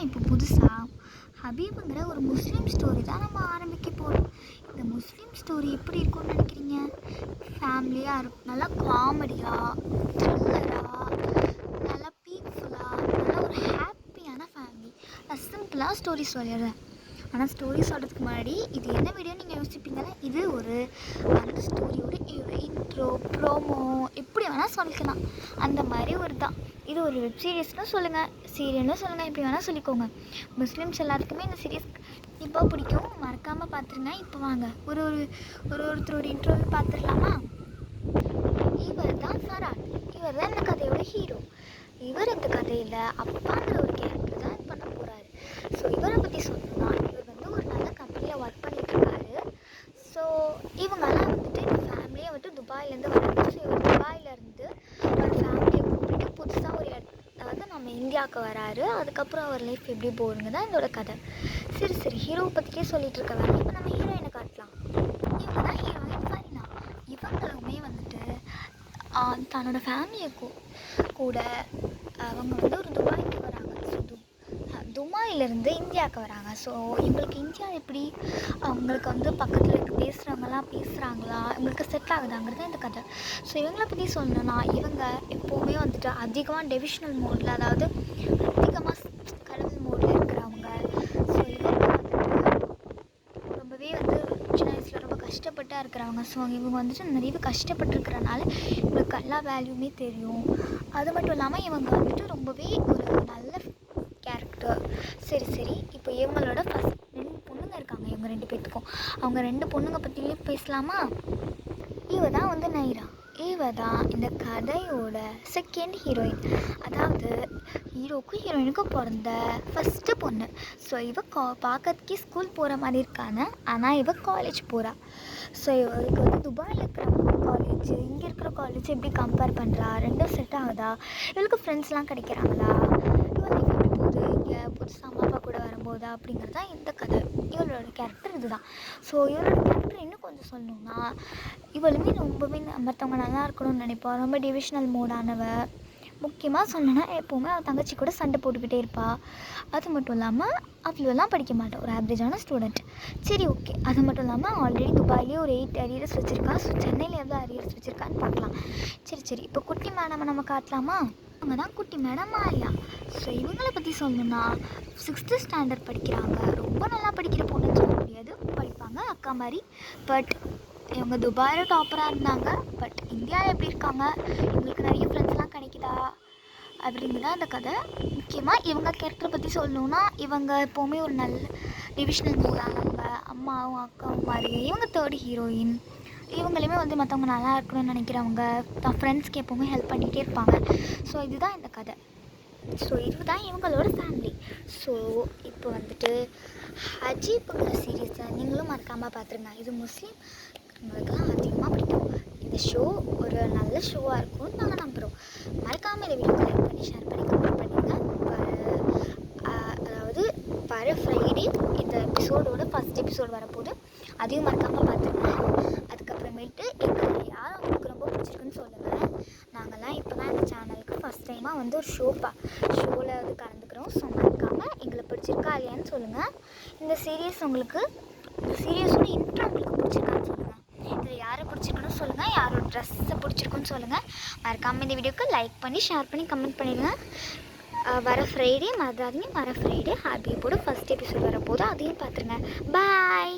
இப்போ புதுசாக ஹபீபுங்கிற ஒரு முஸ்லீம் ஸ்டோரி தான் நம்ம ஆரம்பிக்க போகிறோம். இந்த முஸ்லீம் ஸ்டோரி எப்படி இருக்கும்னு நினைக்கிறீங்க? ஃபேமிலியாக இருக்கும், நல்லா காமெடியாக, த்ரில்லராக, நல்லா பீஸ்ஃபுல்லாக, நல்லா ஒரு ஹாப்பியான ஃபேமிலி. நான் சிம்பிளாக ஸ்டோரி சொல்லிடுறேன். ஆனால் ஸ்டோரி சொல்கிறதுக்கு முன்னாடி இது என்ன வீடியோ நீங்கள் யோசிப்பீங்கன்னா, இது ஒரு அந்த ஸ்டோரியோட இன்ட்ரோ ப்ரோமோ எப்படி வேணால் சொல்லிக்கலாம். அந்த மாதிரி ஒரு தான் இது. ஒரு வெப் சீரிஸ்னு சொல்லுங்கள், சீரியல்னு சொல்லுங்கள், எப்படி வேணால் சொல்லிக்கோங்க. முஸ்லீம்ஸ் எல்லாத்துக்குமே இந்த சீரியஸ் இப்போ பிடிக்கும். மறக்காமல் பார்த்துருங்க. இப்போ வாங்க ஒருத்தரோட இன்ட்ரோவே பார்த்துடலாமா? இவர் தான் ஃபராத். இவர் தான் இந்த கதையோட ஹீரோ. இவர் இந்த கதையில் அப்பாங்கிற ஒரு கேரக்டர் தான் பண்ண போகிறாரு. ஸோ இவரை பற்றி சொல்லணும்னா, இவர் வந்து ஒரு நல்ல கம்பெனியில் ஒர்க் பண்ணிட்டுருக்காரு. ஸோ இவங்கெல்லாம் வந்துட்டு இந்த ஃபேமிலியை வந்துட்டு துபாயிலேருந்து வராங்க. ஸோ இவர் துபாயிலேருந்து ஒரு ஃபேமிலியை கூப்பிட்டு புதுசாக ஒரு அதாவது நம்ம இந்தியாவுக்கு வராரு. அதுக்கப்புறம் அவர் லைஃப் எப்படி போகுதுங்க தான் இதோட கதை. சரி ஹீரோவை பற்றிக்கே சொல்லிட்டு இருக்க வேணாம். இப்போ நம்ம ஹீரோயினை காட்டலாம். இவங்க தான் ஹீரோயின் ஃபரினா. இவங்களுமே வந்துட்டு தன்னோட ஃபேமிலியை கூட அவங்க வந்து ஒரு துபாய்க்கு வராங்க. ஸோ துபாயிலேருந்து இந்தியாவுக்கு வராங்க. ஸோ இவங்களுக்கு இந்தியா எப்படி, அவங்களுக்கு வந்து பக்கத்தில் இருக்க பேசுகிறவங்கலாம் பேசுகிறாங்களா, இவங்களுக்கு செட் ஆகுதாங்கிறது இந்த கதை. ஸோ இவங்களை பற்றி சொல்லணும்னா, இவங்க எப்போவுமே வந்துட்டு அதிகமாக டெவிஷனல் மோடில், அதாவது அதிகமாக கடவுள் மோடில் இருக்கிறவங்க. ஸோ இவங்க வந்துட்டு ரொம்பவே வந்து சின்ன வயசில் ரொம்ப கஷ்டப்பட்டா இருக்கிறவங்க. ஸோ இவங்க வந்துட்டு நிறைய கஷ்டப்பட்டுருக்கிறனால இவங்களுக்கு எல்லா வேல்யூமே தெரியும். அது மட்டும் இல்லாமல் இவங்க வந்துட்டு ரொம்பவே ஒரு நல்ல கேரக்டர். சரி இப்போ இவங்களோட ஃபஸ்ட் 2 பொண்ணுங்க இருக்காங்க. இவங்க 2 பேர்த்துக்கும் அவங்க 2 பொண்ணுங்க பற்றியும் பேசலாமா? இவ தான் வந்து நைரா. இவ தான் இந்த கதையோட செகண்ட் ஹீரோயின். அதாவது ஹீரோக்கும் ஹீரோயினுக்கும் பிறந்த ஃபஸ்ட்டு பொண்ணு. ஸோ இவ பார்க்கறதுக்கே ஸ்கூல் போகிற மாதிரி இருக்காங்க. ஆனால் இவ காலேஜ் போகிறா. ஸோ இவருக்கு வந்து துபாயில் இருக்கிற காலேஜ், இங்கே இருக்கிற காலேஜ் எப்படி கம்பேர் பண்ணுறா, ரெண்டும் செட் ஆகுதா, இவளுக்கு ஃப்ரெண்ட்ஸ்லாம் கிடைக்கிறாங்களா, இவள் லைஃப் எப்படி போகுது, இங்கே புதுசாக அம்மா அப்பா கூட வரும்போதா அப்படிங்கிறது தான் இந்த கதை. இவளோட கேரக்டர் இதுதான். ஸோ இவளோட கேரக்டர் இன்னும் கொஞ்சம் சொல்லணும்னா, இவளுமே ரொம்பவே மற்றவங்க நல்லா இருக்கணும்னு நினைப்பா. ரொம்ப டிவிஷனல் மோடானவ. முக்கியமாக சொல்லணும்னா எப்போவுமே அவள் தங்கச்சி கூட சண்டை போட்டுக்கிட்டே இருப்பாள். அது மட்டும் இல்லாமல் அவ்வளோலாம் படிக்க மாட்டாள். ஒரு ஆவரேஜான ஸ்டூடெண்ட். சரி ஓகே. அது மட்டும் இல்லாமல் ஆல்ரெடி துபாயிலே ஒரு 8 அரியர்ஸ் வச்சுருக்கா. ஸோ சென்னையில் எவ்வளோ அரியர்ஸ் வச்சுருக்கான்னு பார்க்கலாம். சரி இப்போ குட்டி மேடம் நம்ம காட்டலாமா? அவங்க தான் குட்டி மேடம் மாயா. ஸோ இவங்களை பற்றி சொல்லணும்னா 6th ஸ்டாண்டர்ட் படிக்கிறாங்க. ரொம்ப நல்லா படிக்கிற பொண்ணுன்னு சொல்ல முடியாது, படிப்பாங்க அக்கா மாதிரி. பட் இவங்க துபாயில் டாப்பராக இருந்தாங்க. பட் இந்தியாவில் எப்படி இருக்காங்க, இவங்களுக்கு நிறைய ஃப்ரெண்ட்ஸ்லாம் கிடைக்குதா அப்படிங்கிறதா அந்த கதை. முக்கியமாக இவங்க கேரக்டரை பற்றி சொல்லணுன்னா, இவங்க எப்போவுமே ஒரு நல்ல டிவிஷனல் மூடானவங்க, அம்மாவும் அக்காவும் மாதிரி. இவங்க 3rd ஹீரோயின். இவங்களுமே வந்து மற்றவங்க நல்லா இருக்கணும்னு நினைக்கிறவங்க, தான் ஃப்ரெண்ட்ஸ்க்கு எப்போவுமே ஹெல்ப் பண்ணிகிட்டே இருப்பாங்க. ஸோ இதுதான் இந்த கதை. ஸோ இதுதான் இவங்களோட ஃபேமிலி. ஸோ இப்போ வந்துட்டு ஹஜீப்ங்கிற சீரீஸை நீங்களும் மறக்காமல் பார்த்துருங்க. இது முஸ்லீம் உங்களுக்கெல்லாம் அதிகமாக பிடிக்கும். இந்த ஷோ ஒரு நல்ல ஷோவாக இருக்கும்னு நாங்கள் நம்புகிறோம். மறக்காமல் இந்த வீடியோ லைக் பண்ணி, ஷேர் பண்ணி, கமெண்ட் பண்ணுங்கள். அதாவது வர ஃப்ரைடே இந்த எபிசோடோட ஃபஸ்ட் எபிசோடு வரப்போது. அதையும் மறக்காமல் பார்த்துருங்க. அதுக்கப்புறமேட்டு எங்களை யார் அவங்களுக்கு ரொம்ப பிடிச்சிருக்குன்னு சொல்லுங்கள். நாங்கள்லாம் இப்போ தான் இந்த சேனலுக்கு ஃபஸ்ட் டைமாக வந்து ஒரு ஷோவில் வந்து கலந்துக்கிறோம். ஸோ மறக்காமல் எங்களை பிடிச்சிருக்கா இல்லையான்னு சொல்லுங்கள். இந்த சீரியஸோட இன்ட்ரோ உங்களுக்கு பிடிச்சிருக்கான்னு சொல்லுங்கள். இதில் யாரை பிடிச்சிருக்குன்னு சொல்லுங்கள், யாரோட ட்ரெஸ்ஸை பிடிச்சிருக்குன்னு சொல்லுங்கள். மறக்காமல் இந்த வீடியோக்கு லைக் பண்ணி, ஷேர் பண்ணி, கமெண்ட் பண்ணிடுங்க. வர ஃப்ரைடே மறந்துடாதீங்க. வர ஃப்ரைடே ஹாபியோட ஃபஸ்ட் எபிசோட் வரப்போது. அதையும் பார்த்துருங்க. பாய்.